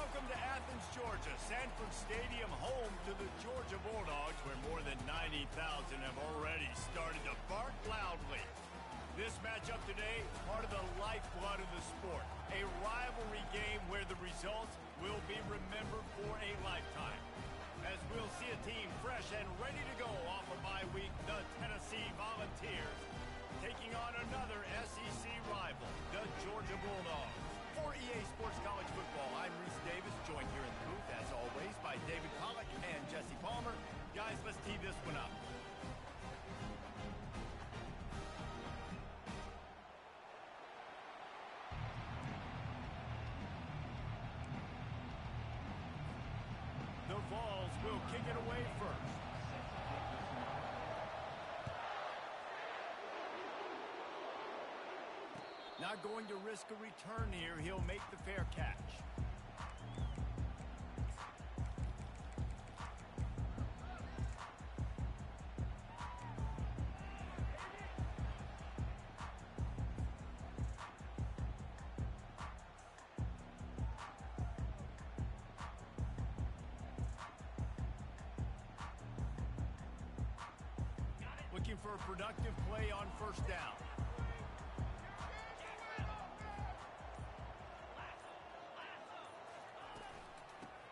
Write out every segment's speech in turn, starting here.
Welcome to Athens, Georgia, Sanford Stadium, home to the Georgia Bulldogs, where more than 90,000 have already started to bark loudly. This matchup today, part of the lifeblood of the sport, a rivalry game where the results will be remembered for a lifetime. As we'll see a team fresh and ready to go off a bye week, the Tennessee Volunteers, taking on another SEC rival, the Georgia Bulldogs. For EA Sports College Football, I'm Reese Davis, joined here in the booth, as always, by David Pollack and Jesse Palmer. Guys, let's tee this one up. The Vols will kick it away first. Not going to risk a return here. He'll make the fair catch. Looking for a productive play on first down.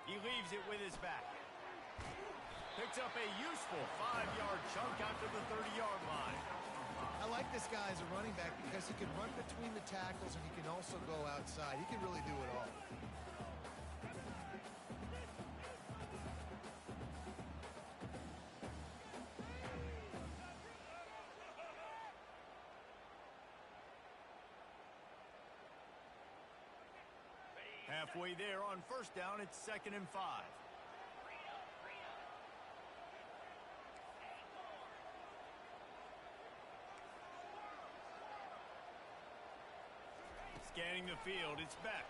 He leaves it with his back. Picks up a useful 5-yard chunk out to the 30-yard line. I like this guy as a running back because he can run between the tackles and he can also go outside. He can really do it all. Halfway there on first down, it's 2nd and 5. Scanning the field, it's Beck.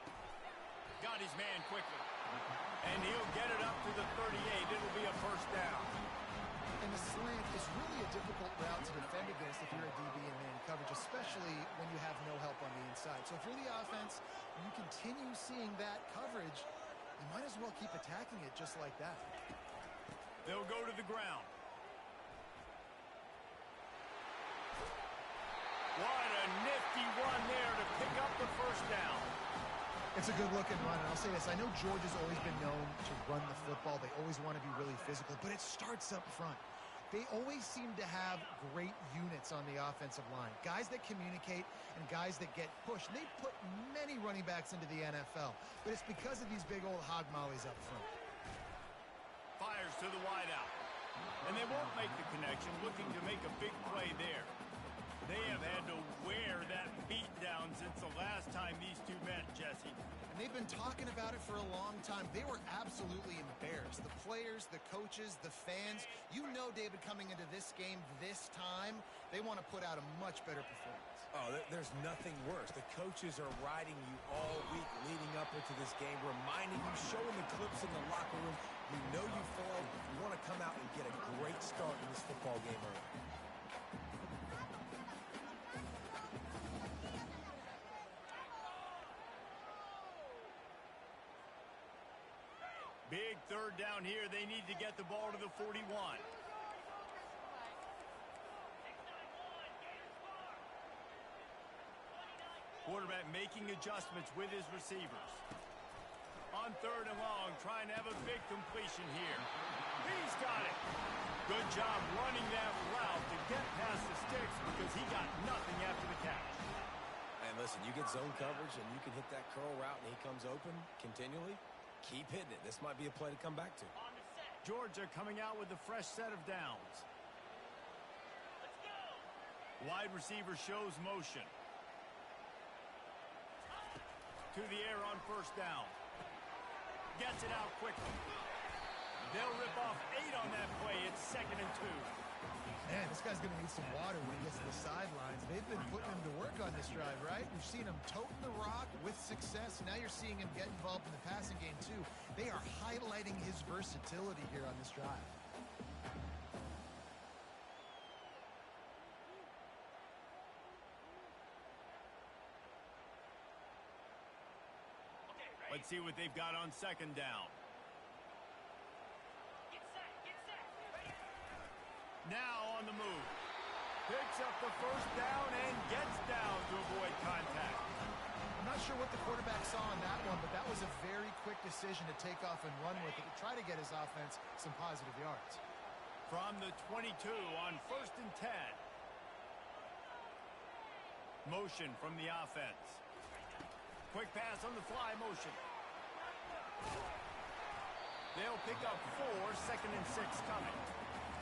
Got his man quickly. And he'll get it up to the 38. It'll be a first down. And the slant is really a difficult route to defend against if you're a DB in man coverage, especially when you have no help on the inside. So if you're the offense, you continue seeing that coverage, you might as well keep attacking it just like that. They'll go to the ground. What a nifty run there to pick up the first down. It's a good-looking run, and I'll say this. I know Georgia's always been known to run the football. They always want to be really physical, but it starts up front. They always seem to have great units on the offensive line, guys that communicate and guys that get pushed. And they've put many running backs into the NFL, but it's because of these big old hog mollies up front. Fires to the wideout, and they won't make the connection, looking to make a big play there. They have had to wear that beat down since the last time these two met, Jesse. And they've been talking about it for a long time. They were absolutely embarrassed. The players, the coaches, the fans. You know, David, coming into this game this time, they want to put out a much better performance. Oh, there's nothing worse. The coaches are riding you all week leading up into this game, reminding you, showing the clips in the locker room. You know you failed. You want to come out and get a great start in this football game early. Big third down here. They need to get the ball to the 41. Quarterback making adjustments with his receivers. On 3rd and long, trying to have a big completion here. He's got it. Good job running that route to get past the sticks because he got nothing after the catch. And listen, you get zone coverage and you can hit that curl route and he comes open continually. Keep hitting it. This might be a play to come back to. Georgia coming out with a fresh set of downs. Let's go. Wide receiver shows motion. To the air on first down. Gets it out quickly. They'll rip off 8 on that play. It's 2nd and 2. Man, this guy's going to need some water when he gets to the sidelines. They've been putting him to work on this drive, right? We've seen him toting the rock with success. Now you're seeing him get involved in the passing game, too. They are highlighting his versatility here on this drive. Let's see what they've got on second down. Get set. Get set. Ready. Now on the move. Picks up the first down and gets down to avoid contact. I'm not sure what the quarterback saw on that one, but that was a very quick decision to take off and run with it to try to get his offense some positive yards. From the 22 on 1st and 10. Motion from the offense. Quick pass on the fly motion. They'll pick up 4, 2nd and 6 coming.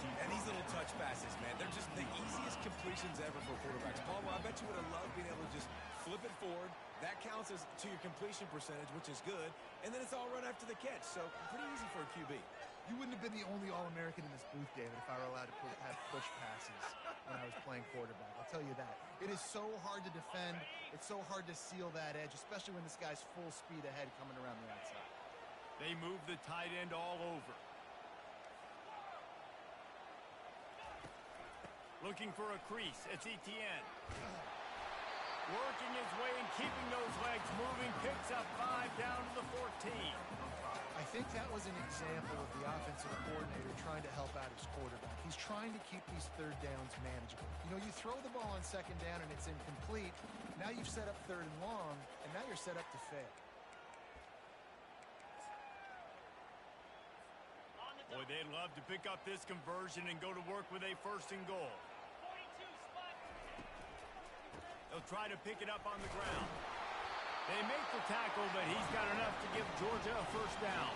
And these little touch passes, man, they're just the easiest completions ever for quarterbacks. Paul, I bet you would have loved being able to just flip it forward. That counts as to your completion percentage, which is good. And then it's all run after the catch. So pretty easy for a QB. You wouldn't have been the only All-American in this booth, David, if I were allowed to have push passes when I was playing quarterback. I'll tell you that. It is so hard to defend. It's so hard to seal that edge, especially when this guy's full speed ahead coming around the outside. They move the tight end all over. Looking for a crease. It's Etienne. Working his way and keeping those legs moving. Picks up 5 down to the 14. I think that was an example of the offensive coordinator trying to help out his quarterback. He's trying to keep these third downs manageable. You know, you throw the ball on second down and it's incomplete. Now you've set up 3rd and long, and now you're set up to fail. Boy, they'd love to pick up this conversion and go to work with a 1st and goal. 42 spot. They'll try to pick it up on the ground. They make the tackle, but he's got enough to give Georgia a 1st down.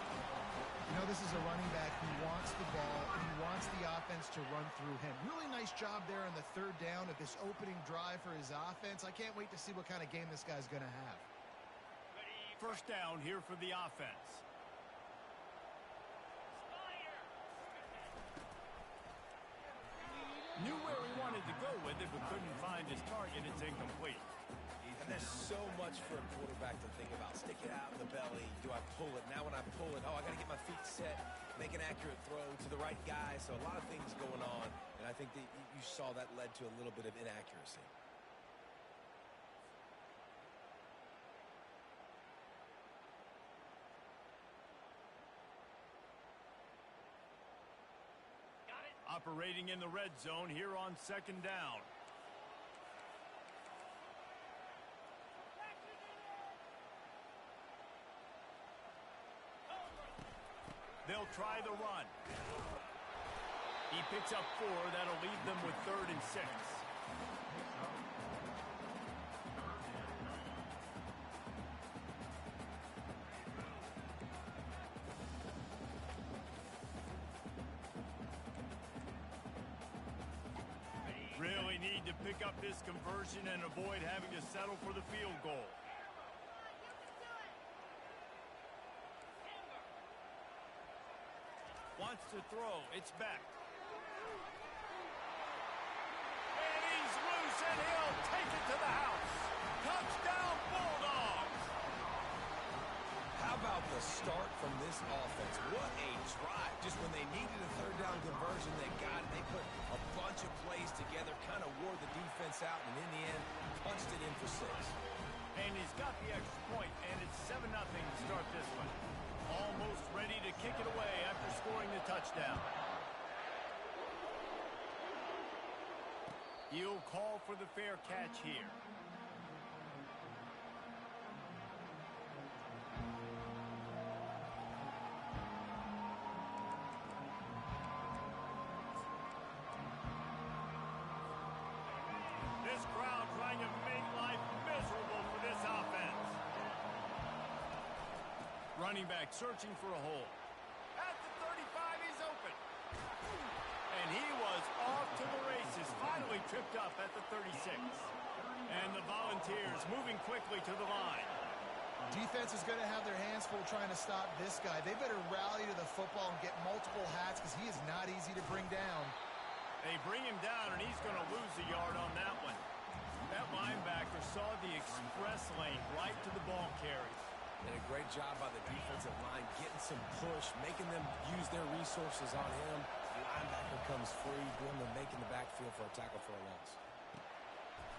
You know, this is a running back who wants the ball, and he wants the offense to run through him. Really nice job there on the 3rd down of this opening drive for his offense. I can't wait to see what kind of game this guy's going to have. Ready. 1st down here for the offense. Fire. Knew where he wanted to go with it, but couldn't find his target. It's incomplete. And there's so much for a quarterback to think about. Stick it out in the belly. Do I pull it? Now when I pull it, I got to get my feet set, make an accurate throw to the right guy. So a lot of things going on. And I think that you saw that led to a little bit of inaccuracy. Got it. Operating in the red zone here on 2nd down. They'll try the run. He picks up 4. That'll leave them with 3rd and 6. Really need to pick up this conversion and avoid having to settle for the field goal. Wants to throw. It's back. And he's loose, and he'll take it to the house. Touchdown, Bulldogs! How about the start from this offense? What a drive. Just when they needed a 3rd down conversion, they got it. They put a bunch of plays together, kind of wore the defense out, and in the end, punched it in for 6. And he's got the extra point, and it's 7-0 to start this one. Almost ready to kick it away after scoring the touchdown. He'll call for the fair catch here. This crowd trying to make life miserable for this offense. Running back searching for a hole. At the 35, he's open. And he was off to the races. Finally tripped up at the 36. And the Volunteers moving quickly to the line. Defense is going to have their hands full trying to stop this guy. They better rally to the football and get multiple hats because he is not easy to bring down. They bring him down, and he's going to lose a yard on that one. That linebacker saw the express lane right to the ball carry. And a great job by the defensive line, getting some push, making them use their resources on him. The linebacker comes free, going to making the backfield for a tackle for a loss.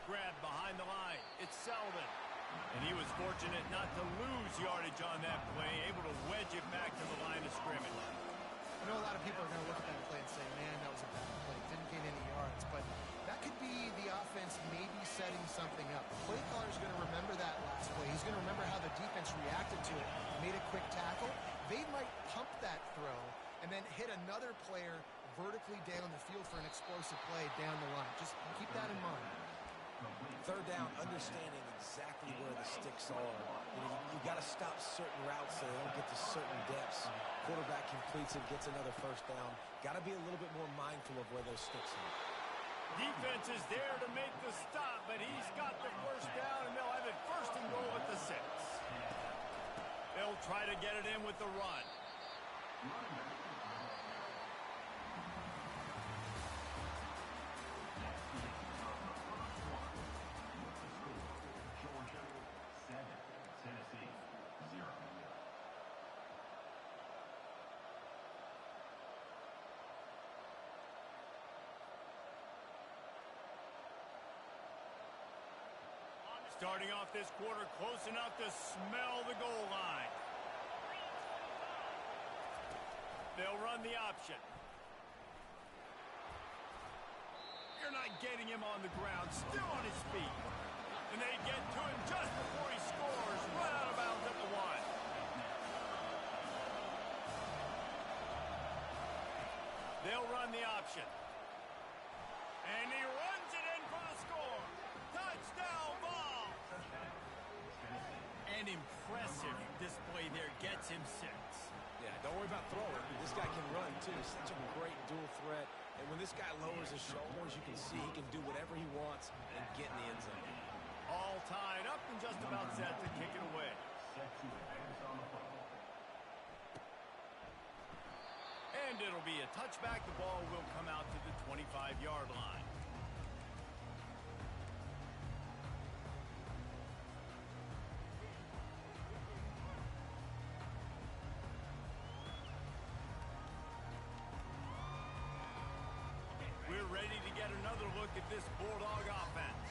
Grab behind the line. It's Selden. And he was fortunate not to lose yardage on that play, able to wedge it back to the line of scrimmage. I know a lot of people are going to look at that play and say, man, that was a bad play. Didn't gain any yards. But that could be the offense maybe setting something up. The play caller is going to remember that last play. He's going to remember how the defense reacted to it, made a quick tackle. They might pump that throw and then hit another player vertically down the field for an explosive play down the line. Just keep that in mind. Third down, understanding exactly where the sticks are. You got to stop certain routes so they don't get to certain depths. Quarterback completes it, gets another first down. Got to be a little bit more mindful of where those sticks are. Defense is there to make the stop, but he's got the first down, and they'll have it first and goal at the 6. They'll try to get it in with the run. Starting off this quarter close enough to smell the goal line. They'll run the option. You're not getting him on the ground, still on his feet. And they get to him just before he scores, right out of bounds at the 1. They'll run the option. And he runs it in for the score. Touchdown ball. An impressive display there, gets him 6. Yeah, don't worry about throwing. This guy can run, too. Such a great dual threat. And when this guy lowers his shoulders, you can see he can do whatever he wants and get in the end zone. All tied up and just about set to kick it away. And it'll be a touchback. The ball will come out to the 25-yard line. We're ready to get another look at this Bulldog offense.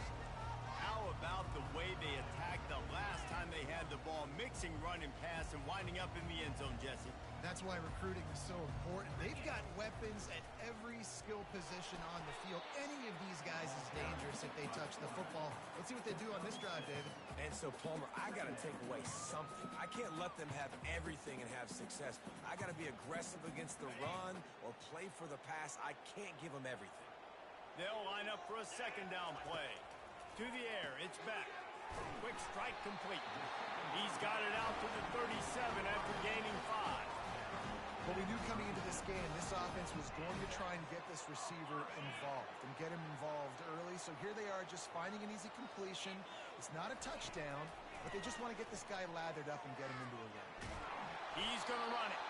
How about the way they attacked the last time they had the ball, mixing run and pass and winding up in the end zone, Jesse? That's why recruiting is so important. They've got weapons at every skill position on the field. Any of these guys is dangerous if they touch the football. Let's see what they do on this drive, David. And so, Palmer, I got to take away something. I can't let them have everything and have success. I got to be aggressive against the run or play for the pass. I can't give them everything. They'll line up for a second down play. To the air, it's back. Quick strike complete. He's got it out to the 37 after gaining 5. Well, we knew coming into this game, this offense was going to try and get this receiver involved and get him involved early. So here they are just finding an easy completion. It's not a touchdown, but they just want to get this guy lathered up and get him into a run. He's going to run it.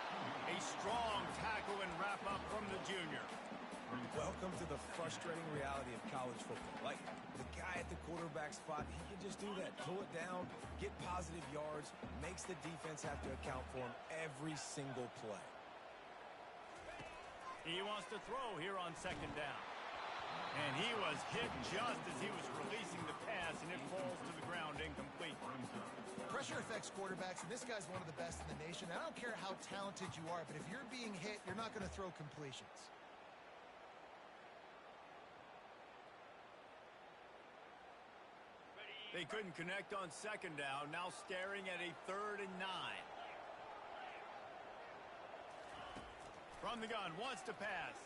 A strong tackle and wrap up from the junior. Welcome to the frustrating reality of college football. Like, the guy at the quarterback spot, he can just do that. Pull it down, get positive yards, makes the defense have to account for him every single play. He wants to throw here on second down. And he was hit just as he was releasing the pass, and it falls to the ground incomplete. Pressure affects quarterbacks, and this guy's one of the best in the nation. I don't care how talented you are, but if you're being hit, you're not going to throw completions. They couldn't connect on second down, now staring at a 3rd and 9. From the gun, wants to pass.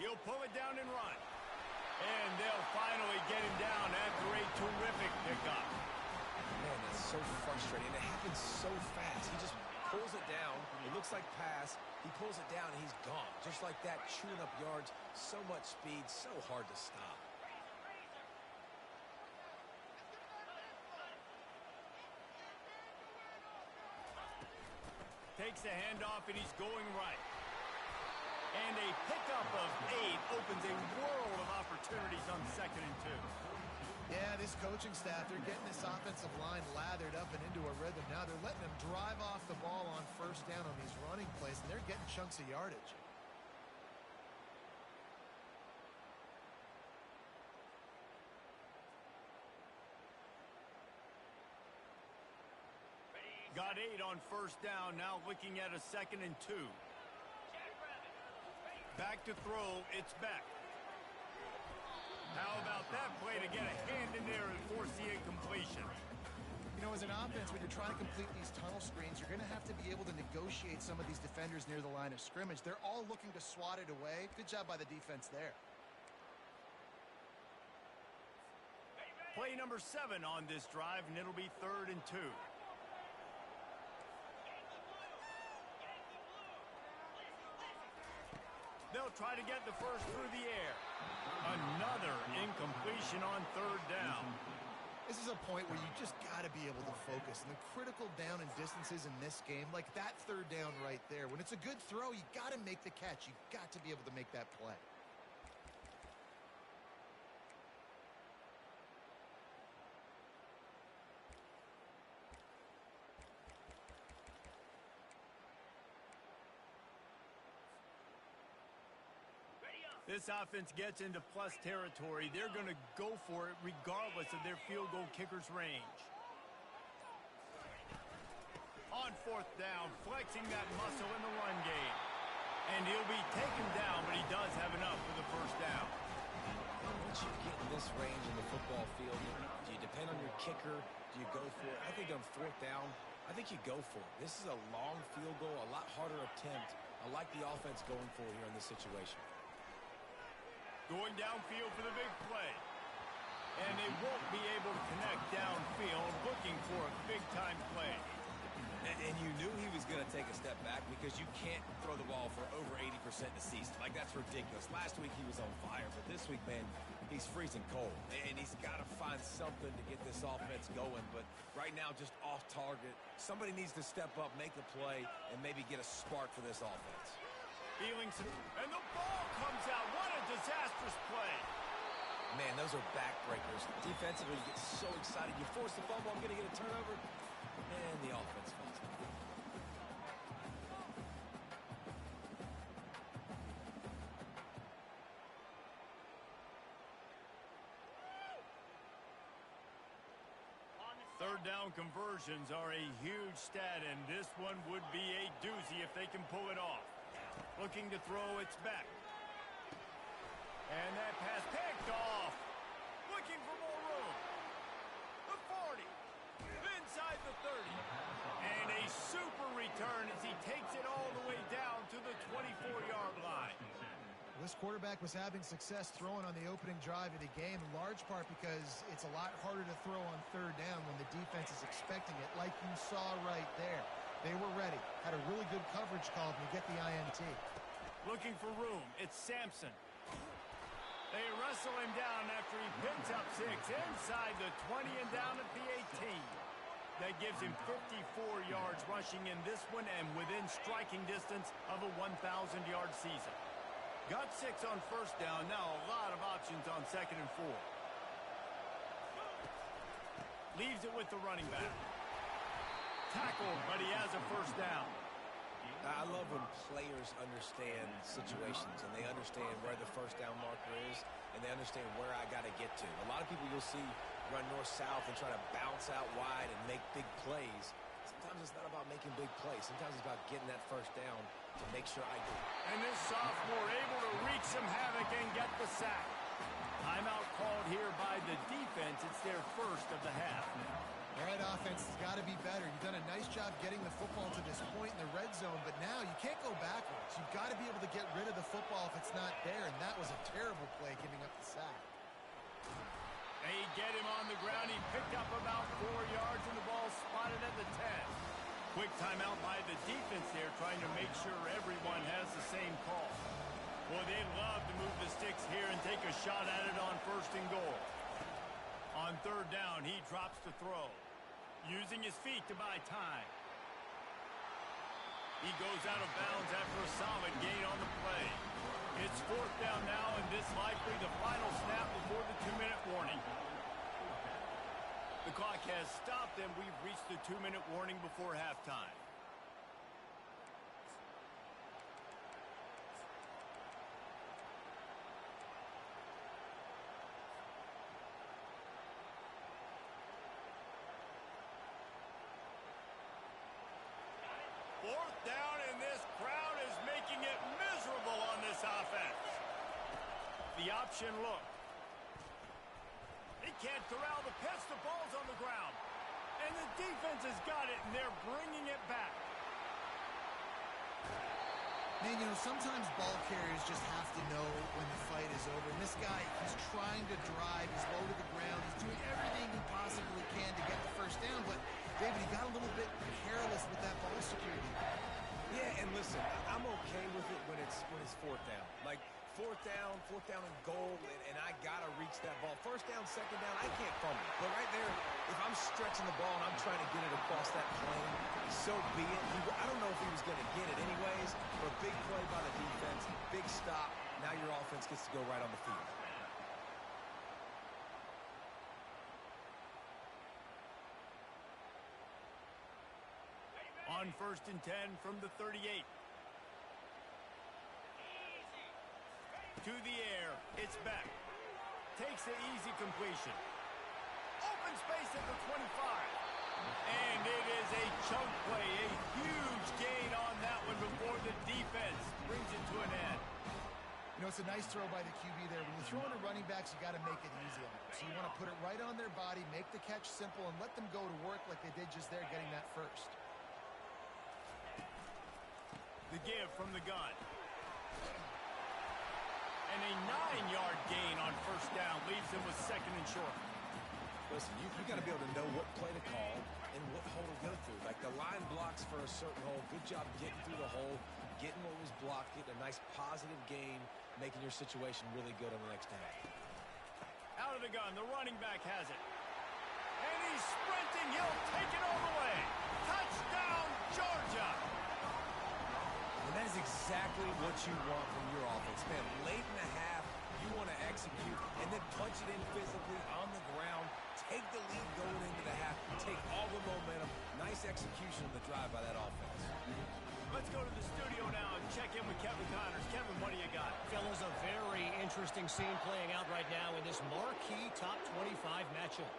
He'll pull it down and run. And they'll finally get him down after a terrific pickup. Man, that's so frustrating. It happens so fast. He just pulls it down. It looks like pass. He pulls it down, and he's gone. Just like that, chewing up yards. So much speed, so hard to stop. Takes the handoff, and he's going right. And a pickup of 8 opens a world of opportunities on 2nd and 2. Yeah, this coaching staff, they're getting this offensive line lathered up and into a rhythm. Now they're letting them drive off the ball on first down on these running plays, and they're getting chunks of yardage. Got 8 on first down, now looking at a 2nd and 2. Back to throw, it's Beck. How about that play to get a hand in there and force the incompletion? You know, as an offense, when you're trying to complete these tunnel screens, you're going to have to be able to negotiate some of these defenders near the line of scrimmage. They're all looking to swat it away. Good job by the defense there. Play number 7 on this drive, and it'll be 3rd and 2. They'll try to get the first through the air. Another incompletion on 3rd down. This is a point where you just got to be able to focus. And the critical down and distances in this game, like that 3rd down right there, when it's a good throw, you got to make the catch. You got to be able to make that play. This offense gets into plus territory. They're going to go for it regardless of their field goal kicker's range. On 4th down, flexing that muscle in the run game. And he'll be taken down, but he does have enough for the first down. Once you get in this range in the football field, do you depend on your kicker? Do you go for it? I think on 4th down, I think you go for it. This is a long field goal, a lot harder attempt. I like the offense going for it here in this situation. Going downfield for the big play. And they won't be able to connect downfield, looking for a big-time play. And you knew he was going to take a step back because you can't throw the ball for over 80% in the season. Like, that's ridiculous. Last week he was on fire, but this week, man, he's freezing cold. And he's got to find something to get this offense going. But right now, just off target. Somebody needs to step up, make a play, and maybe get a spark for this offense. And the ball comes out. What a disastrous play. Man, those are backbreakers. Defensively, you get so excited. You force the fumble, I'm going to get a turnover. And the offense falls. Third down conversions are a huge stat, and this one would be a doozy if they can pull it off. Looking to throw, it's back. And that pass picked off. Looking for more room. The 40. Inside the 30. And a super return as he takes it all the way down to the 24-yard line. This quarterback was having success throwing on the opening drive of the game, in large part because it's a lot harder to throw on 3rd down when the defense is expecting it, like you saw right there. They were ready. Had a really good coverage call to get the INT. Looking for room. It's Sampson. They wrestle him down after he picks up 6 inside the 20 and down at the 18. That gives him 54 yards rushing in this one and within striking distance of a 1,000-yard season. Got 6 on first down. Now a lot of options on 2nd and 4. Leaves it with the running back. Tackled, but he has a first down. I love when players understand situations and they understand where the first down marker is and they understand where I got to get to. A lot of people you'll see run north-south and try to bounce out wide and make big plays. Sometimes it's not about making big plays. Sometimes it's about getting that first down to make sure I do. And this sophomore able to wreak some havoc and get the sack. Timeout called here by the defense. It's their first of the half. All right, offense has got to be better. You've done a nice job getting the football to this point in the red zone, but now you can't go backwards. You've got to be able to get rid of the football if it's not there, and that was a terrible play giving up the sack. They get him on the ground. He picked up about 4 yards, and the ball spotted at the 10. Quick timeout by the defense there, trying to make sure everyone has the same call. Well, they love to move the sticks here and take a shot at it on 1st and goal. On 3rd down, he drops to throw. Using his feet to buy time. He goes out of bounds after a solid gain on the play. It's 4th down now, and this likely the final snap before the 2-minute warning. The clock has stopped, and we've reached the 2-minute warning before halftime. making it miserable on this offense. The option look. He can't corral the pitch. The ball's on the ground. And the defense has got it, and they're bringing it back. Man, you know, sometimes ball carriers just have to know when the fight is over. And this guy, he's trying to drive. He's low to the ground. He's doing everything he possibly can to get the first down. But, David, he got a little bit careless with that ball security. Yeah, and listen, I'm okay with it when it's fourth down. Like, fourth down and goal, and I got to reach that ball. First down, second down, I can't fumble. But right there, if I'm stretching the ball and I'm trying to get it across that plane, so be it. I don't know if he was going to get it anyways, but big play by the defense, big stop. Now your offense gets to go right on the field. On 1st and 10 from the 38. To the air, it's back. Takes the easy completion. Open space at the 25. And it is a chunk play, a huge gain on that one before the defense brings it to an end. You know, it's a nice throw by the QB there. When you throw into running backs, you got to make it easy on them. So you want to put it right on their body, make the catch simple, and let them go to work like they did just there, getting that first. The give from the gun. And a 9-yard gain on first down leaves him with 2nd and short. Listen, you got to be able to know what play to call and what hole to go through. Like the line blocks for a certain hole. Good job getting through the hole, getting what was blocked, getting a nice positive gain, making your situation really good on the next half. Out of the gun, the running back has it. And he's sprinting. He'll take it all the way. Touchdown, Georgia. And that is exactly what you want from your offense. Man, late in the half, you want to execute and then punch it in physically on the ground. Take the lead going into the half. Take all the momentum. Nice execution of the drive by that offense. Let's go to the studio now and check in with Kevin Connors. Kevin, what do you got? Fellas, a very interesting scene playing out right now in this marquee top 25 matchup.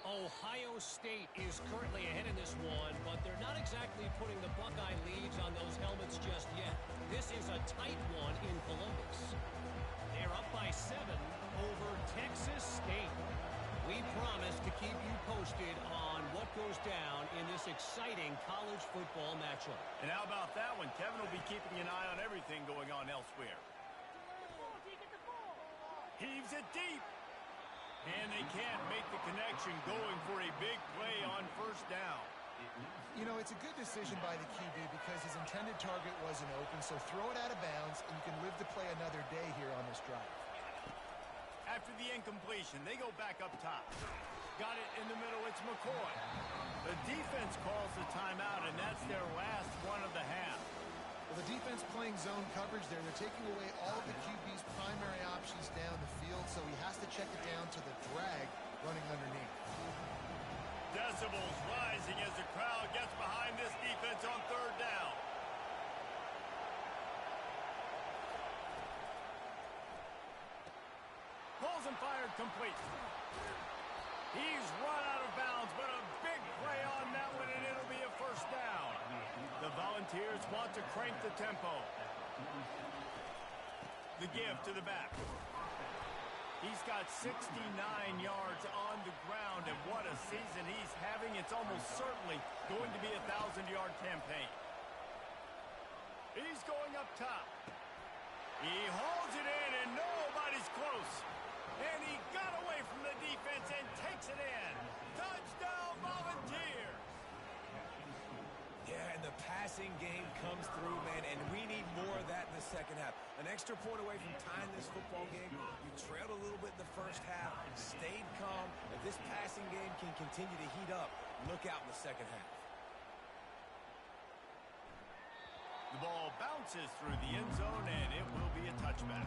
Ohio State is currently ahead in this one, but they're not exactly putting the Buckeye leads on those helmets just yet. This is a tight one in Columbus. They're up by 7 over Texas State. We promise to keep you posted on what goes down in this exciting college football matchup. And how about that one? Kevin will be keeping an eye on everything going on elsewhere. Heaves it deep. And they can't make the connection, going for a big play on first down. You know, it's a good decision by the QB because his intended target wasn't open, so throw it out of bounds, and you can live to play another day here on this drive. After the incompletion, they go back up top. Got it in the middle, it's McCoy. The defense calls the timeout, and that's their last one of the half. Well, the defense playing zone coverage there. They're taking away all of the QB's primary options down the field, so he has to check it down to the drag running underneath. Decibels rising as the crowd gets behind this defense on third down. Pulls and fired complete. He's run out of bounds, but a big play on that one, and it'll be a first down. The Volunteers want to crank the tempo. The give to the back. He's got 69 yards on the ground, and what a season he's having. It's almost certainly going to be a 1,000-yard campaign. He's going up top. He hauls it in, and nobody's close. And he got away from the defense and takes it in. Touchdown, Volunteers! Yeah, and the passing game comes through, man, and we need more of that in the second half. An extra point away from tying this football game. You trailed a little bit in the first half, stayed calm. If this passing game can continue to heat up, look out in the second half. The ball bounces through the end zone, and it will be a touchback.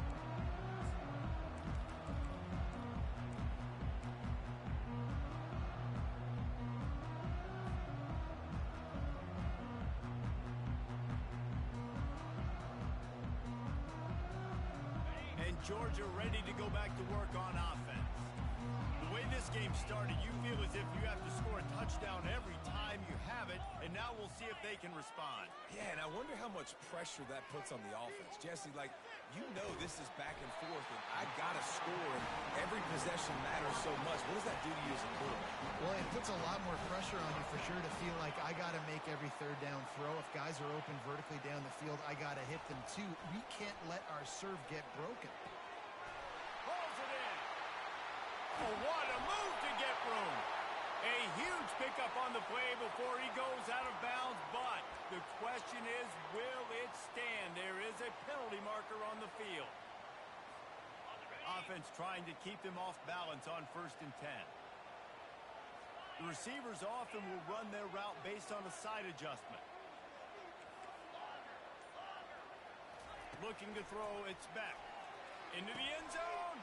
And and Georgia ready to go back to work on offense. The way this game started, you feel as if you have to score a touchdown every time you have it, and now we'll see if they can respond. Yeah, and I wonder how much pressure that puts on the offense. Jesse, like, you know this is back and forth, and I got to score, and every possession matters so much. What does that do to you as a quarterback? Well, it puts a lot more pressure on you for sure to feel like I got to make every third down throw. If guys are open vertically down the field, I got to hit them too. We can't let our serve get broken. Pulls it in. Oh, what a move to get room. A huge pickup on the play before he goes out of bounds, but the question is, will it stand? There is a penalty marker on the field. Offense trying to keep them off balance on 1st and 10. The receivers often will run their route based on a side adjustment. Looking to throw, it's back. Into the end zone.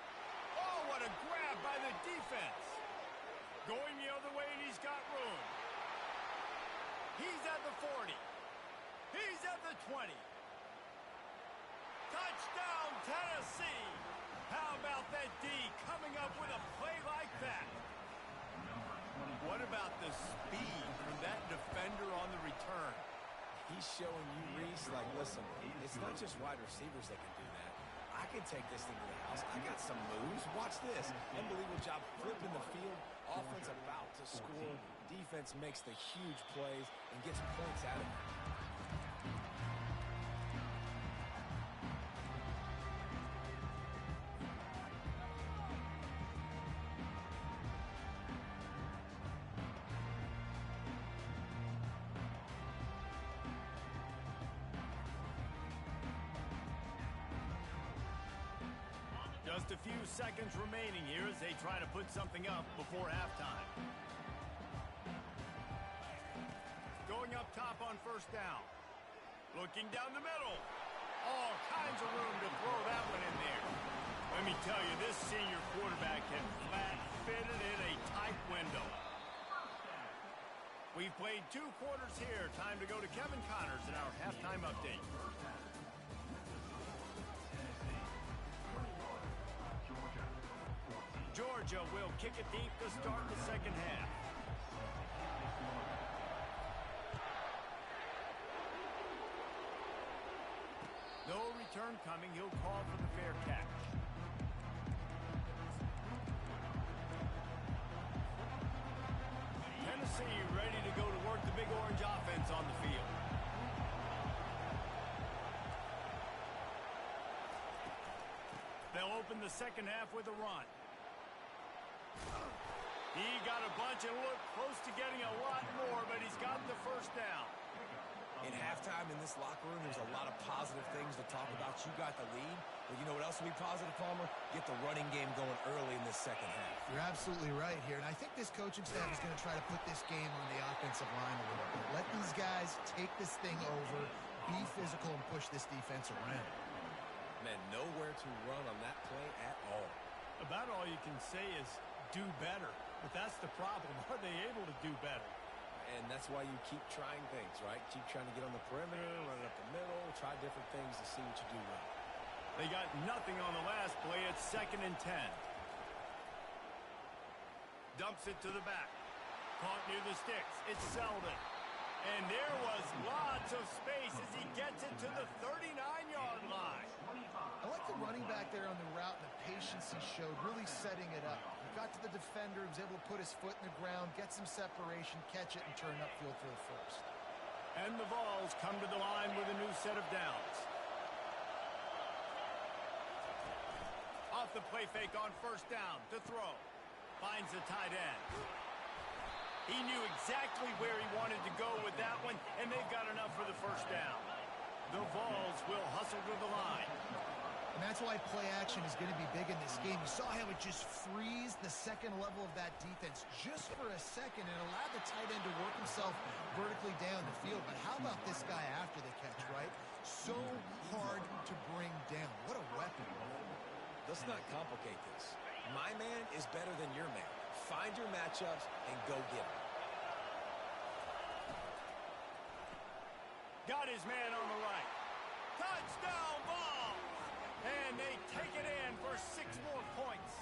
Oh, what a grab by the defense. Going the other way, and he's got room. He's at the 40. He's at the 20. Touchdown, Tennessee. How about that D coming up with a play like that? What about the speed from that defender on the return? He's showing you, Reese, like, listen, it's not just wide receivers that can do that. I can take this thing to the house. I got some moves. Watch this. Unbelievable job flipping the field. Offense about to score. Defense makes the huge plays and gets points out of it. Just a few seconds remaining here as they try to put something up before halftime. Going up top on 1st down. Looking down the middle. All kinds of room to throw that one in there. Let me tell you, this senior quarterback can flat fit it in a tight window. We've played 2 quarters here. Time to go to Kevin Connors in our halftime update. Georgia will kick it deep to start the 2nd half. No return coming. He'll call for the fair catch. Tennessee ready to go to work the Big Orange offense on the field. They'll open the 2nd half with a run. He got a bunch and looked close to getting a lot more, but he's got the 1st down. In halftime in this locker room, there's a lot of positive things to talk about. You got the lead, but you know what else will be positive, Palmer? Get the running game going early in this 2nd half. You're absolutely right here, and I think this coaching staff is going to try to put this game on the offensive line a little bit. Let these guys take this thing over, be physical, and push this defense around. Man, nowhere to run on that play at all. About all you can say is do better, but that's the problem. Are they able to do better? And that's why you keep trying things, right? Keep trying to get on the perimeter, run it up the middle, try different things to see what you do well. They got nothing on the last play. It's 2nd and 10. Dumps it to the back. Caught near the sticks. It's Selden. And there was lots of space as he gets it to the 39-yard line. I like the running back there on the route and the patience he showed, really setting it up. He got to the defender, he was able to put his foot in the ground, get some separation, catch it, and turn upfield for the 1st. And the Vols come to the line with a new set of downs. Off the play fake on 1st down to throw. Finds the tight end. He knew exactly where he wanted to go with that one, and they've got enough for the 1st down. The Vols will hustle to the line. And that's why play action is going to be big in this game. You saw how it just freezed the 2nd level of that defense just for a second and allowed the tight end to work himself vertically down the field. But how about this guy after the catch, right? So hard to bring down. What a weapon. Let's not complicate this. My man is better than your man. Find your matchups and go get them. Got his man on the right. Touchdown ball. And they take it in for 6 more points.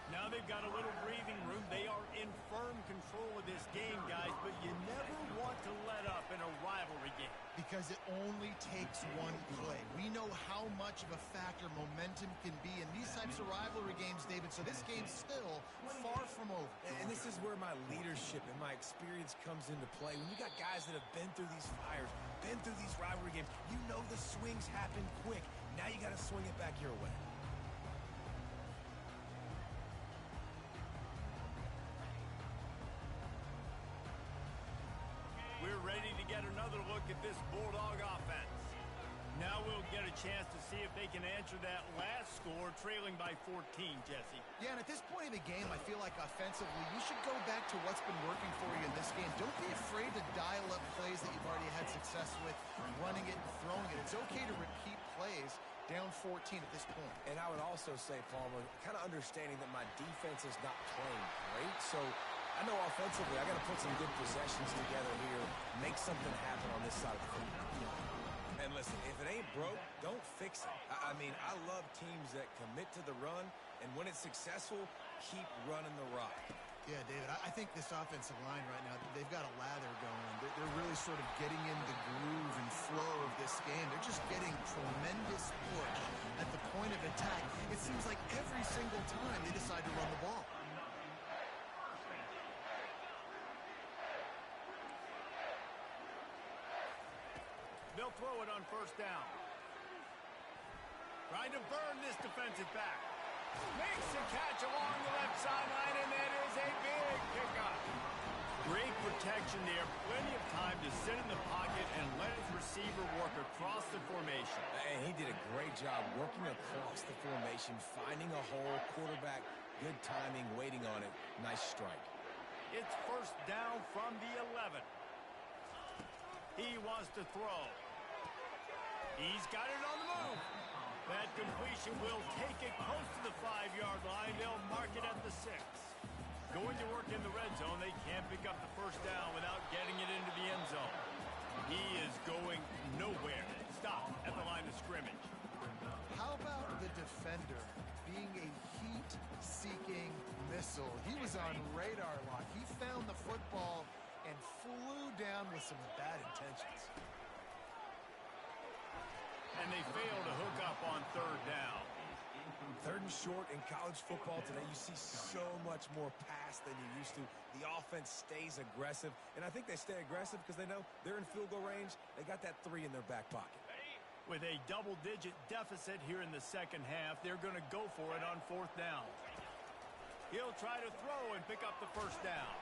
Now they've got a little breathing room. They are in firm control of this game, guys, but you never want to let up in a rivalry game. Because it only takes one play. We know how much of a factor momentum can be in these types of rivalry games, David, so this game's still far from over. And this is where my leadership and my experience comes into play. When you got guys that have been through these fires, been through these rivalry games, you know the swings happen quick. Now you got to swing it back your way. We're ready to get another look at this Bulldog offense. Now we'll get a chance to see if they can answer that last score, trailing by 14, Jesse. Yeah, and at this point in the game, I feel like offensively, you should go back to what's been working for you in this game. Don't be afraid to dial up plays that you've already had success with, running it and throwing it. It's okay to repeat plays down 14 at this point. And I would also say, Palmer, kind of understanding that my defense is not playing great, so I know offensively I got to put some good possessions together here, make something happen on this side of the field. And listen, if it ain't broke, don't fix it. I mean, I love teams that commit to the run, and when it's successful, keep running the rock. Yeah, David, I think this offensive line right now, they've got a lather going. They're really sort of getting in the groove and flow of this game. They're just getting tremendous push at the point of attack. It seems like every single time they decide to run the ball. They'll throw it on first down. Trying to burn this defensive back. Makes a catch along the left sideline, and that is a big pickup. Great protection there. Plenty of time to sit in the pocket and let his receiver work across the formation. And he did a great job working across the formation, finding a hole, quarterback, good timing, waiting on it. Nice strike. It's first down from the 11. He wants to throw. He's got it on the move. That completion will take it close to the 5-yard line. They'll mark it at the 6. Going to work in the red zone. They can't pick up the first down without getting it into the end zone. He is going nowhere. Stop at the line of scrimmage. How about the defender being a heat-seeking missile? He was on radar lock. He found the football and flew down with some bad intentions. And they fail to hook up on third down. Third and short in college football today, you see so much more pass than you used to. The offense stays aggressive, and I think they stay aggressive because they know they're in field goal range. They got that 3 in their back pocket. With a double-digit deficit here in the second half, they're going to go for it on fourth down. He'll try to throw and pick up the first down.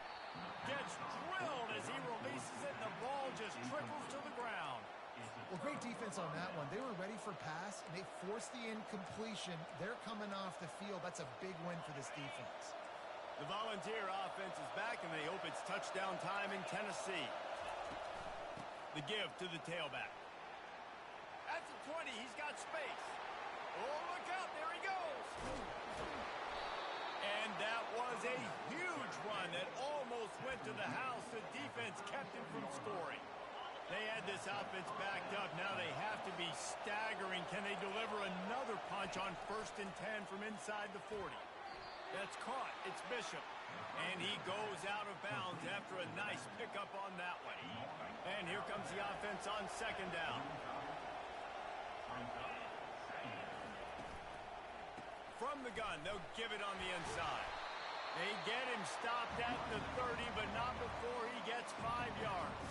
Gets drilled as he releases it, and the ball just trickles to the ground. Well, great defense on that one. They were ready for pass, and they forced the incompletion. They're coming off the field. That's a big win for this defense. The Volunteer offense is back, and they hope it's touchdown time in Tennessee. The give to the tailback. At the 20, he's got space. Oh, look out, there he goes. And that was a huge run that almost went to the house. The defense kept him from scoring. They had this offense backed up. Now they have to be staggering. Can they deliver another punch on 1st and 10 from inside the 40? That's caught. It's Bishop. And he goes out of bounds after a nice pickup on that one. And here comes the offense on 2nd down. From the gun, they'll give it on the inside. They get him stopped at the 30, but not before he gets 5 yards.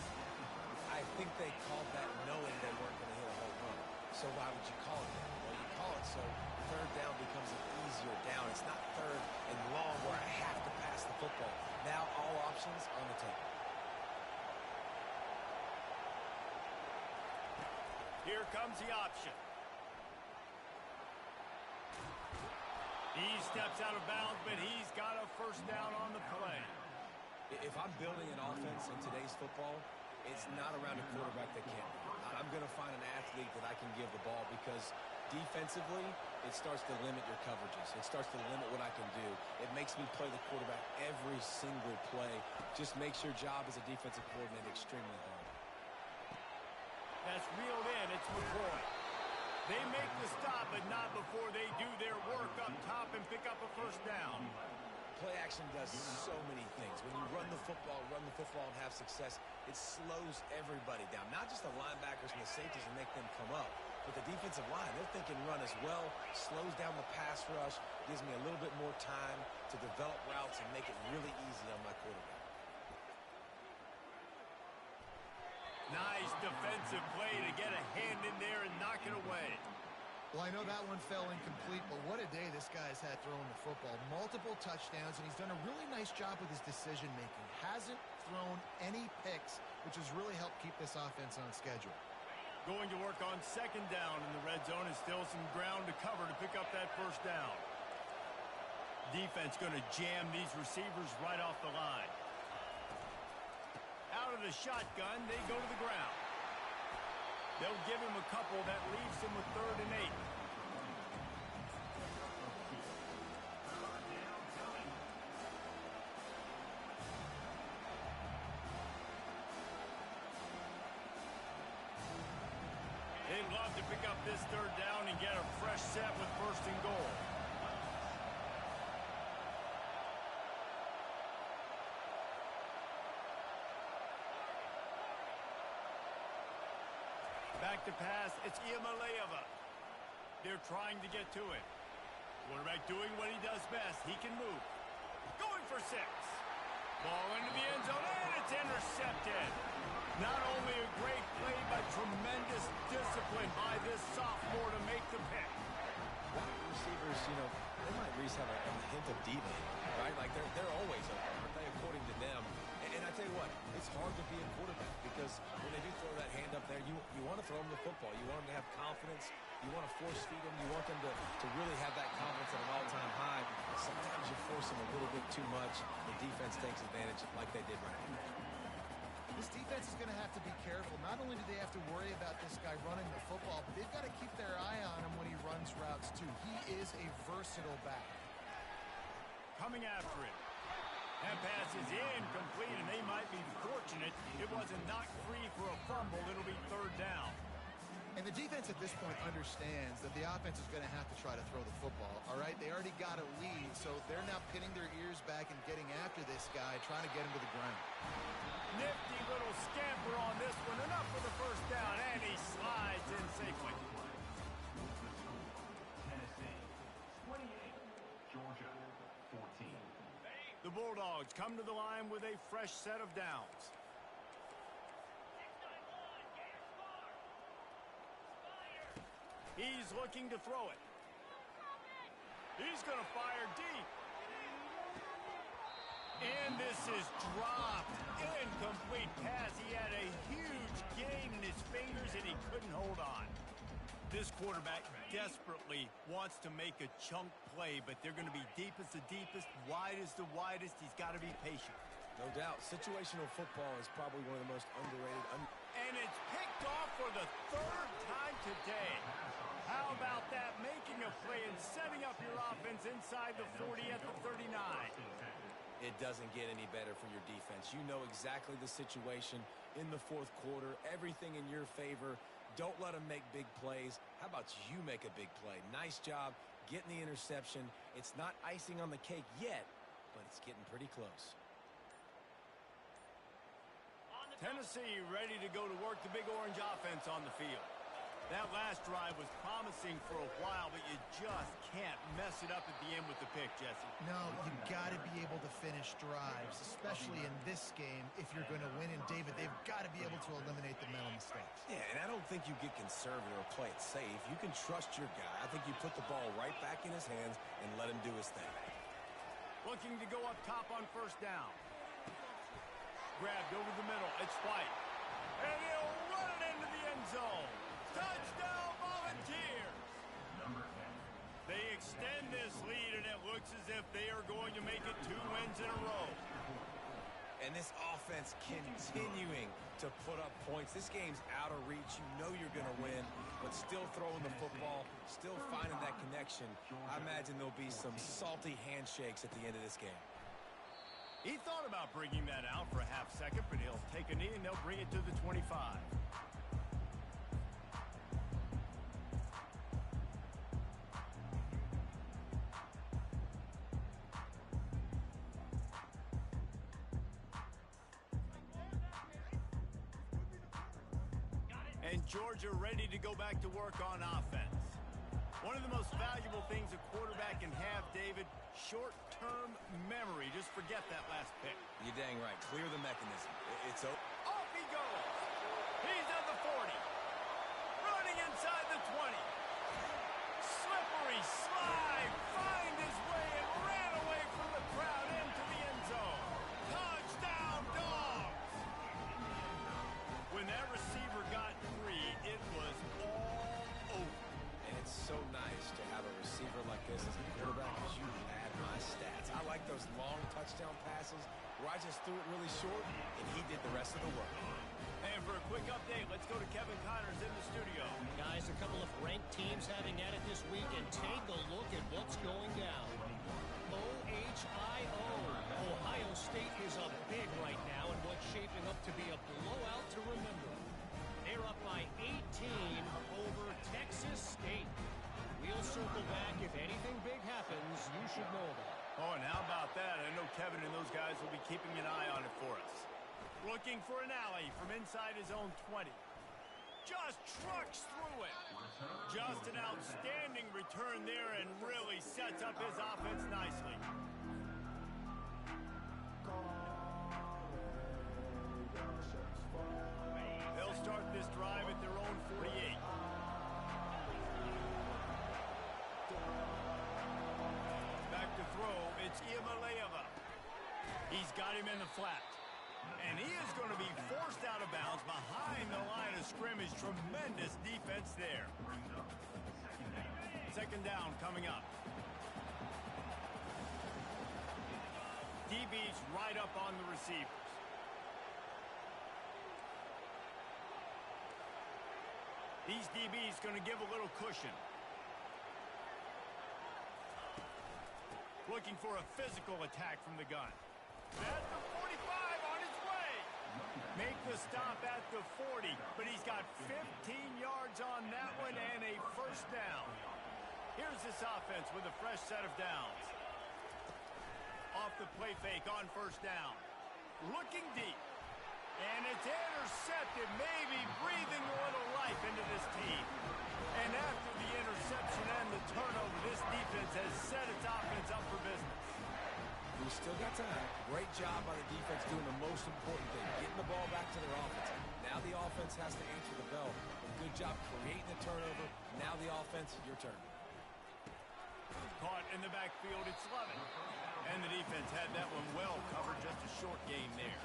I think they called that knowing they weren't going to hit a home run. So why would you call it that? Well, you call it so third down becomes an easier down. It's not third and long where I have to pass the football. Now all options on the table. Here comes the option. He steps out of bounds, but he's got a first down on the play. If I'm building an offense in today's football, it's not around a quarterback that can't. I'm going to find an athlete that I can give the ball because defensively, it starts to limit your coverages. It starts to limit what I can do. It makes me play the quarterback every single play. Just makes your job as a defensive coordinator extremely hard. That's reeled in. It's McCoy. They make the stop, but not before they do their work up top and pick up a first down. Play action does so many things. When you run the football and have success, it slows everybody down. Not just the linebackers and the safeties and make them come up, but the defensive line. They're thinking run as well, slows down the pass rush, gives me a little bit more time to develop routes and make it really easy on my quarterback. Nice defensive play to get a hand in there and knock it away. Well, I know that one fell incomplete, but what a day this guy's had throwing the football. Multiple touchdowns, and he's done a really nice job with his decision-making. Hasn't thrown any picks, which has really helped keep this offense on schedule. Going to work on second down in the red zone, and still some ground to cover to pick up that first down. Defense going to jam these receivers right off the line. Out of the shotgun, they go to the ground. They'll give him a couple that leaves him with 3rd and 8. They'd love to pick up this 3rd down and get a fresh set with 1st and goal. Back to pass, it's Iamaleava. They're trying to get to it. Quarterback doing what he does best. He can move. Going for 6. Ball into the end zone, and it's intercepted. Not only a great play, but tremendous discipline by this sophomore to make the pick. Wide receivers, they might at least have a hint of D-man, right? Like they're always open, aren't they, according to them? And I tell you what, it's hard to be a quarterback because when they do throw that hand up there, you want to throw them the football. You want them to have confidence. You want to force feed them. You want them to really have that confidence at an all-time high. Sometimes you force them a little bit too much. The defense takes advantage like they did right now. This defense is going to have to be careful. Not only do they have to worry about this guy running the football, but they've got to keep their eye on him when he runs routes, too. He is a versatile back. Coming after it. That pass is incomplete, and they might be fortunate it wasn't knocked free for a fumble. It'll be 3rd down. And the defense at this point understands that the offense is going to have to try to throw the football, all right? They already got a lead, so they're now pinning their ears back and getting after this guy, trying to get him to the ground. Nifty little scamper on this one, enough for the first down, and he slides in safely. Tennessee, 28, Georgia, 14. The Bulldogs come to the line with a fresh set of downs. 6-9-1, Gator score. Fire. He's looking to throw it. He's going to fire deep. And this is dropped. Incomplete pass. He had a huge gain in his fingers, and he couldn't hold on. This quarterback desperately wants to make a chunk play, but they're going to be deepest the deepest, widest the widest. He's got to be patient. No doubt. Situational football is probably one of the most underrated. And it's picked off for the 3rd time today. How about that? Making a play and setting up your offense inside the 40 at the 39. It doesn't get any better for your defense. You know exactly the situation in the 4th quarter. Everything in your favor. Don't let them make big plays. How about you make a big play? Nice job getting the interception. It's not icing on the cake yet, but it's getting pretty close. Tennessee ready to go to work the Big Orange offense on the field. That last drive was promising for a while, but you just can't mess it up at the end with the pick, Jesse. No, you've got to be able to finish drives, especially in this game if you're going to win. And, David, they've got to be able to eliminate the mental mistakes. Yeah, and I don't think you get conservative or play it safe. You can trust your guy. I think you put the ball right back in his hands and let him do his thing. Looking to go up top on 1st down. Grabbed over the middle. It's White. And he'll run it into the end zone. Touchdown, Volunteers! They extend this lead, and it looks as if they are going to make it 2 wins in a row. And this offense continuing to put up points. This game's out of reach. You know you're going to win, but still throwing the football, still finding that connection. I imagine there'll be some salty handshakes at the end of this game. He thought about bringing that out for a half second, but he'll take a knee, and they'll bring it to the 25. And Georgia ready to go back to work on offense. One of the most valuable things a quarterback can have, David, short-term memory. Just forget that last pick. You're dang right. Clear the mechanism. It's over. Off he goes. He's at the 40. Running inside the 20. Slippery slide. Find his way and ran away from the crowd into the end zone. Touchdown, Dogs. When that receiver got free, it was all over. And it's so nice to have a receiver like this as a quarterback because you add my stats. I like those long touchdown passes where I just threw it really short and he did the rest of the work. And for a quick update, let's go to Kevin Connors in the studio. Guys, a couple of ranked teams having at it this week, and take a look at what's going down. OHIO. Ohio State is up big right now in what's shaping up to be a blowout to remember. They're up by 18 over Texas State. We'll circle back. If anything big happens, you should know that. Oh, and how about that? I know Kevin and those guys will be keeping an eye on it for us. Looking for an alley from inside his own 20. Just trucks through it. Just an outstanding return there and really sets up his offense nicely. They'll start this drive at their own 48. Back to throw, it's Iamaleava. He's got him in the flat. And he is going to be forced out of bounds behind the line of scrimmage. Tremendous defense there. Second down coming up. DB's right up on the receivers. These DB's going to give a little cushion. Looking for a physical attack from the gun. At the 45 on his way. Make the stop at the 40, but he's got 15 yards on that one and a first down. Here's this offense with a fresh set of downs. Off the play fake on first down. Looking deep. And it's intercepted, maybe breathing a little life into this team. And after the interception and the turnover, this defense has set its offense up for business. We still got time. Great job by the defense doing the most important thing, getting the ball back to their offense. Now the offense has to answer the bell. Good job creating the turnover. Now the offense, your turn. Caught in the backfield, it's Lovett. And the defense had that one well covered, just a short gain there.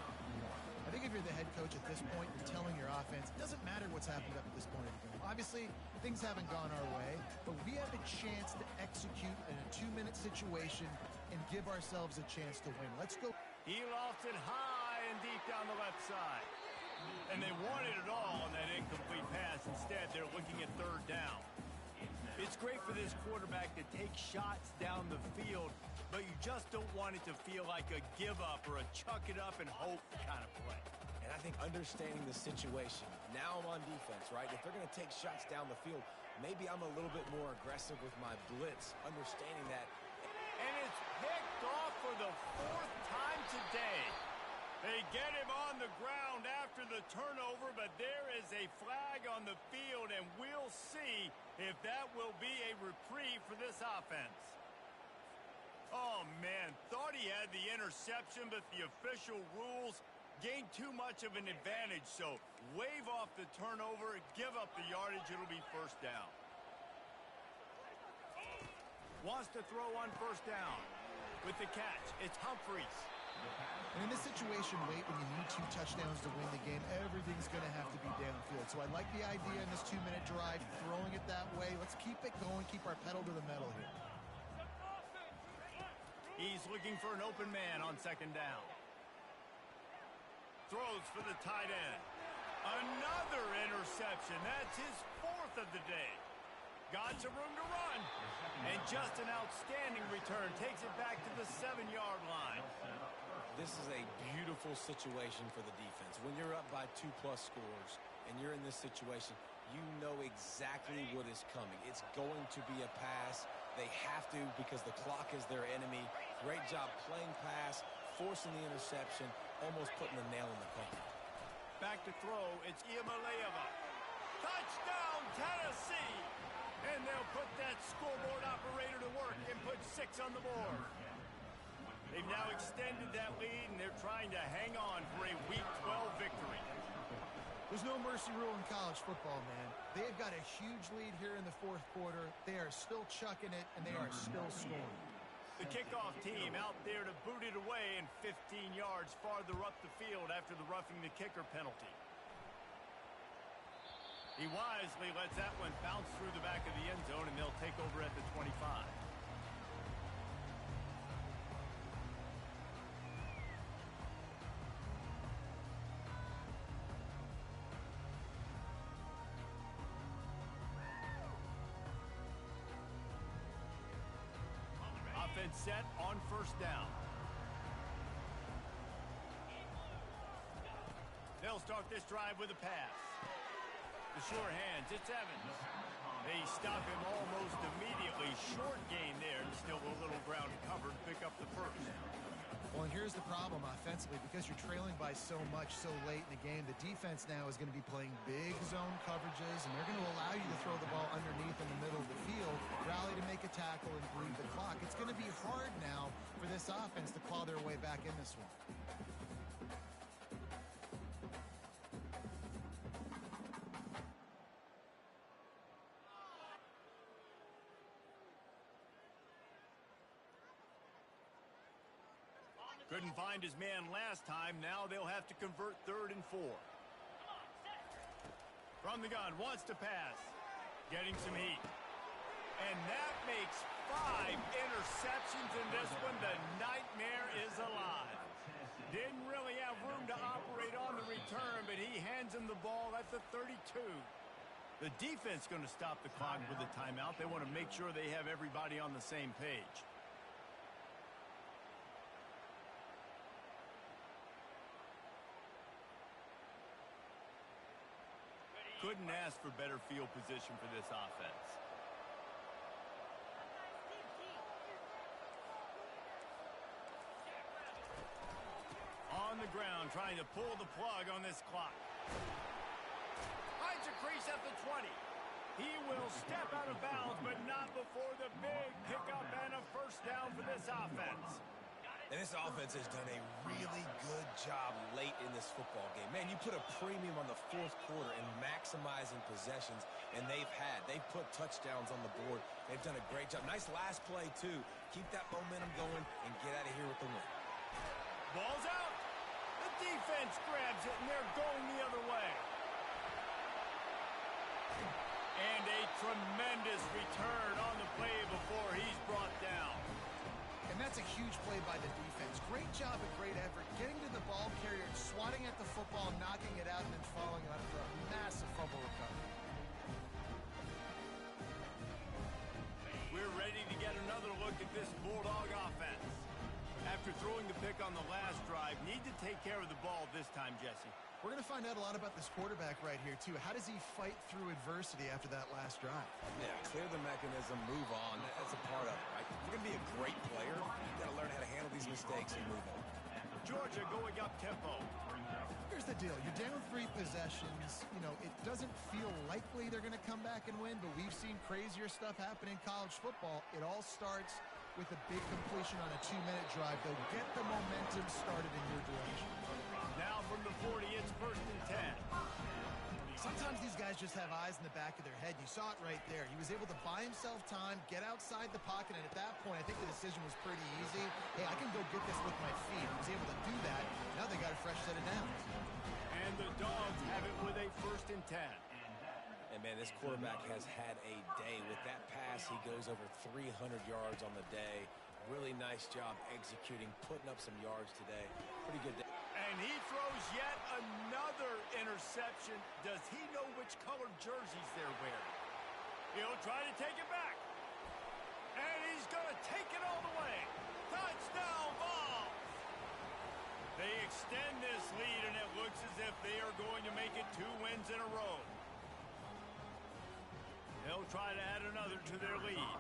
I think if you're the head coach at this point, you're telling your offense, it doesn't matter what's happened up at this point of the game. Obviously, things haven't gone our way, but we have a chance to execute in a 2-minute situation and give ourselves a chance to win. Let's go. He lofted high and deep down the left side. And they wanted it all on that incomplete pass. Instead, they're looking at third down. It's great for this quarterback to take shots down the field, but you just don't want it to feel like a give-up or a chuck-it-up and hope kind of play. And I think understanding the situation, now I'm on defense, right? If they're going to take shots down the field, maybe I'm a little bit more aggressive with my blitz, understanding that. And it's picked off for the 4th time today. They get him on the ground after the turnover, but there is a flag on the field, and we'll see if that will be a reprieve for this offense. Oh, man, thought he had the interception, but the official rules gained too much of an advantage, so wave off the turnover, give up the yardage, it'll be first down. Wants to throw on first down. With the catch, it's Humphreys. And in this situation, late when you need 2 touchdowns to win the game, everything's going to have to be downfield. So I like the idea in this 2-minute drive, throwing it that way. Let's keep it going, keep our pedal to the metal here. He's looking for an open man on second down. Throws for the tight end. Another interception. That's his 4th of the day. Got some room to run. And just an outstanding return. Takes it back to the 7-yard line. This is a beautiful situation for the defense. When you're up by 2+ scores and you're in this situation, you know exactly what is coming. It's going to be a pass. They have to because the clock is their enemy. Great job playing pass, forcing the interception, almost putting the nail in the coffin. Back to throw, it's Iamaleava. Touchdown, Tennessee! And they'll put that scoreboard operator to work and put 6 on the board. They've now extended that lead, and they're trying to hang on for a Week 12 victory. There's no mercy rule in college football, man. They've got a huge lead here in the fourth quarter. They are still chucking it, and they are still scoring. The kickoff team out there to boot it away and 15 yards farther up the field after the roughing the kicker penalty. He wisely lets that one bounce through the back of the end zone, and they'll take over at the 25. Offense set on first down. They'll start this drive with a pass. The sure hands, it's Evans. They stop him almost immediately. Short gain there, and still a little ground to cover to pick up the first. Well, and here's the problem offensively. Because you're trailing by so much so late in the game, the defense now is going to be playing big zone coverages, and they're going to allow you to throw the ball underneath in the middle of the field, rally to make a tackle, and bleed the clock. It's going to be hard now for this offense to claw their way back in this one. Couldn't find his man last time. Now they'll have to convert 3rd and 4. From the gun, wants to pass. Getting some heat. And that makes 5 interceptions in this one. The nightmare is alive. Didn't really have room to operate on the return, but he hands him the ball at the 32. The defense going to stop the clock with a timeout. They want to make sure they have everybody on the same page. Couldn't ask for better field position for this offense. On the ground, trying to pull the plug on this clock. Finds a crease at the 20. He will step out of bounds, but not before the big pickup and a first down for this offense. And this offense has done a really good job late in this football game. Man, you put a premium on the fourth quarter and maximizing possessions, and they've put touchdowns on the board. They've done a great job. Nice last play, too. Keep that momentum going and get out of here with the win. Ball's out. The defense grabs it, and they're going the other way. And a tremendous return on the play before he's brought down. And that's a huge play by the defense. Great job and great effort getting to the ball carrier, swatting at the football, knocking it out, and then falling on it for a massive fumble recovery. We're ready to get another look at this Bulldog offense. After throwing the pick on the last drive, need to take care of the ball this time, Jesse. We're going to find out a lot about this quarterback right here, too. How does he fight through adversity after that last drive? Yeah, clear the mechanism, move on. That's a part of it, right? If you're going to be a great player, you've got to learn how to handle these mistakes and move on. Georgia going up tempo. Here's the deal. You're down 3 possessions. You know, it doesn't feel likely they're going to come back and win, but we've seen crazier stuff happen in college football. It all starts with a big completion on a 2-minute drive. They'll get the momentum started in your direction. Now from the 40, it's 1st and 10. Sometimes these guys just have eyes in the back of their head. You saw it right there. He was able to buy himself time, get outside the pocket, and at that point, I think the decision was pretty easy. Hey, I can go get this with my feet. He was able to do that. Now they got a fresh set of downs. And the Dogs have it with a 1st and 10. And, man, this quarterback has had a day. With that pass, he goes over 300 yards on the day. Really nice job executing, putting up some yards today. Pretty good day. And he throws yet another interception. Does he know which colored jerseys they're wearing? He'll try to take it back. And he's going to take it all the way. Touchdown ball. They extend this lead, and it looks as if they are going to make it 2 wins in a row. They'll try to add another to their lead.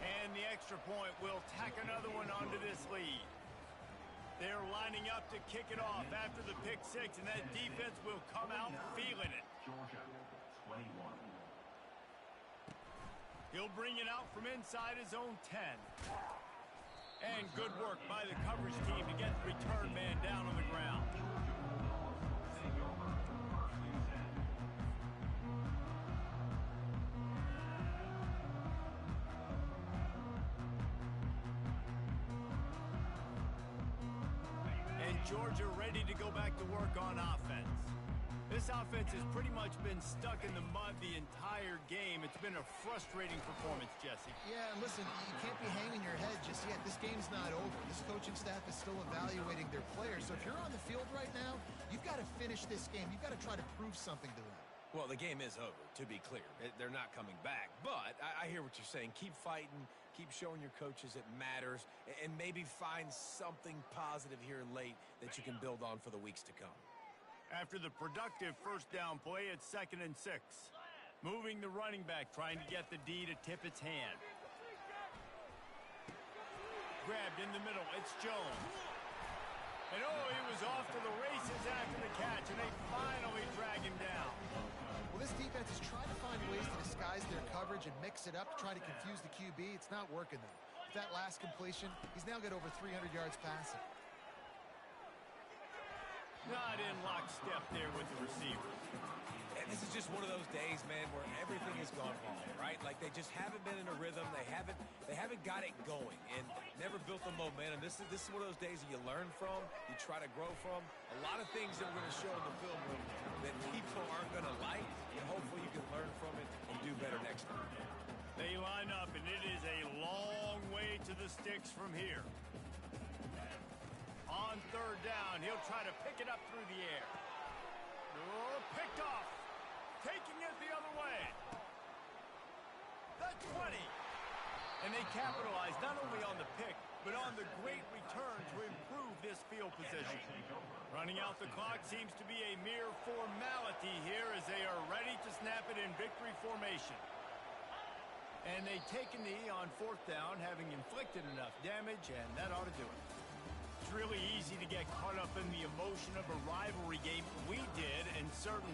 And the extra point will tack another one onto this lead. They're lining up to kick it off after the pick six, and that defense will come out feeling it. Georgia, 21. He'll bring it out from inside his own 10. And good work by the coverage team to get the return man down on the ground. And Georgia ready to go back to work on offense. This offense has pretty much been stuck in the mud the entire game. It's been a frustrating performance, Jesse. Yeah, and listen, you can't be hanging your head just yet. This game's not over. This coaching staff is still evaluating their players. So if you're on the field right now, you've got to finish this game. You've got to try to prove something to them. Well, the game is over, to be clear. They're not coming back. But I hear what you're saying. Keep fighting. Keep showing your coaches it matters. And maybe find something positive here late that you can build on for the weeks to come. After the productive first down play, it's 2nd and 6. Moving the running back, trying to get the D to tip its hand. Grabbed in the middle, it's Jones. And oh, he was off to the races after the catch, and they finally drag him down. Well, this defense is trying to find ways to disguise their coverage and mix it up to try to confuse the QB. It's not working, though. With that last completion, he's now got over 300 yards passing. Not in lockstep there with the receiver. And this is just one of those days, man, where everything has gone wrong, right? Like they just haven't been in a rhythm. They haven't got it going and never built the momentum. This is one of those days that you learn from, you try to grow from. A lot of things that we're going to show in the film room that people aren't going to like, and hopefully you can learn from it and do better next time. They line up, and it is a long way to the sticks from here. On 3rd down, he'll try to pick it up through the air. Oh, picked off. Taking it the other way. The 20. And they capitalize not only on the pick, but on the great return to improve this field position. Running out the clock seems to be a mere formality here as they are ready to snap it in victory formation. And they take a knee on 4th down, having inflicted enough damage, and that ought to do it. It's really easy to get caught up in the emotion of a rivalry game. We did, and certainly